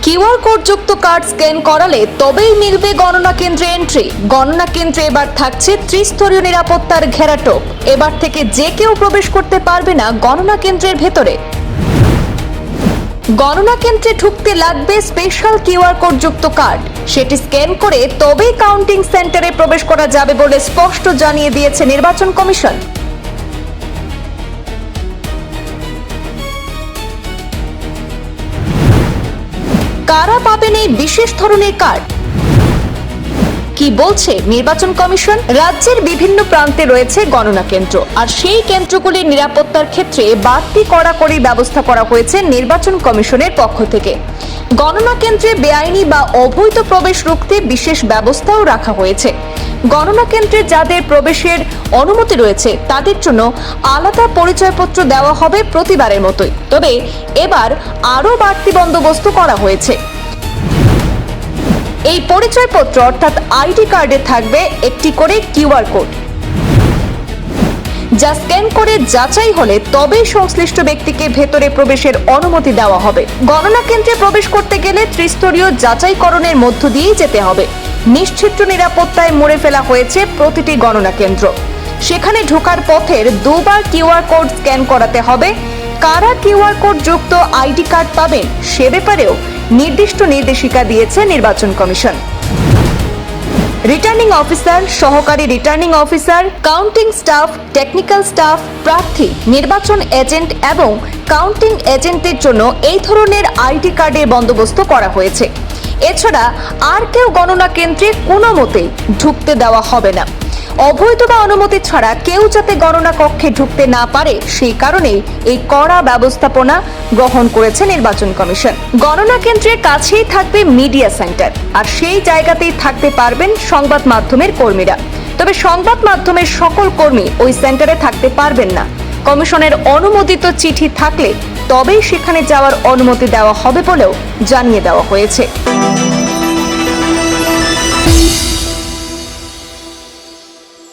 QR code যুক্ত card scan করালে তবেই মিলবে গণনা কেন্দ্রে এন্ট্রি। গণনা কেন্দ্রে এবার থাকছে ত্রিস্তরীয় নিরাপত্তার ঘেরাটোপ। এবার থেকে যে কেউ প্রবেশ করতে পারবে না গণনা কেন্দ্রের ভেতরে। গণনা কেন্দ্রে ঢুকতে লাগবে স্পেশাল কিউআর কোড যুক্ত কার্ড। সেটি স্ক্যান করে তবেই কাউন্টিং সেন্টারে প্রবেশ করা যাবে বলে স্পষ্ট জানিয়ে দিয়েছে নির্বাচন কমিশন। কারা পাবেন এই বিশেষ ধরনের কার্ড? কি বলছে নির্বাচন কমিশন? রাজ্যের বিভিন্ন প্রান্তে রয়েছে গণনা কেন্দ্র, আর সেই কেন্দ্রগুলির নিরাপত্তার ক্ষেত্রে বাড়তি কড়াকড়ি ব্যবস্থা করা হয়েছে নির্বাচন কমিশনের পক্ষ থেকে। গণনা কেন্দ্রে বেআইনি বা অবৈধ প্রবেশ রুখতে বিশেষ ব্যবস্থাও রাখা হয়েছে। গণনা কেন্দ্রে যাদের প্রবেশের অনুমতি রয়েছে তাদের জন্য আলাদা পরিচয়পত্র দেওয়া হবে প্রতিবারের মতোই, তবে এবার আরও বাড়তি বন্দোবস্ত করা হয়েছে। এই পরিচয়পত্র অর্থাৎ আইডি কার্ডে থাকবে একটি করে কিউআর কোড, যা স্ক্যান করে যাচাই হলে তবেই সংশ্লিষ্ট ব্যক্তিকে ভেতরে প্রবেশের অনুমতি দেওয়া হবে। গণনা কেন্দ্রে প্রবেশ করতে গেলে ত্রিস্তরীয় যাচাইকরণের মধ্য দিয়েই যেতে হবে। নিশ্চিদ্র নিরাপত্তায় মুড়ে ফেলা হয়েছে প্রতিটি গণনা কেন্দ্র। সেখানে ঢোকার পথের দুবার কিউআর কোড স্ক্যান করাতে হবে। কারা কিউআর কোড যুক্ত আইডি কার্ড পাবেন সে ব্যাপারেও নির্দিষ্ট নির্দেশিকা দিয়েছে নির্বাচন কমিশন। রিটার্নিং অফিসার, সহকারী returning officer, counting staff, technical staff, প্রার্থী, নির্বাচন এজেন্ট এবং কাউন্টিং এজেন্টের জন্য এই ধরনের আইডি কার্ডের বন্দোবস্ত করা হয়েছে। এছাড়া আর কেউ গণনা কেন্দ্রে কোনো মতেই ঢুকতে দেওয়া হবে না। অবৈধ বা অনুমতি ছাড়া কেউ যাতে গণনা কক্ষে ঢুকতে না পারে সেই কারণেই এই কড়া ব্যবস্থাপনা গ্রহণ করেছে নির্বাচন কমিশন। গণনা কেন্দ্রের কাছেই থাকবে মিডিয়া সেন্টার, আর সেই জায়গাতেই থাকতে পারবেন সংবাদ মাধ্যমের কর্মীরা। তবে সংবাদ মাধ্যমের সকল কর্মী ওই সেন্টারে থাকতে পারবেন না। কমিশনের অনুমোদিত চিঠি থাকলে তবেই সেখানে যাওয়ার অনুমতি দেওয়া হবে বলেও জানিয়ে দেওয়া হয়েছে।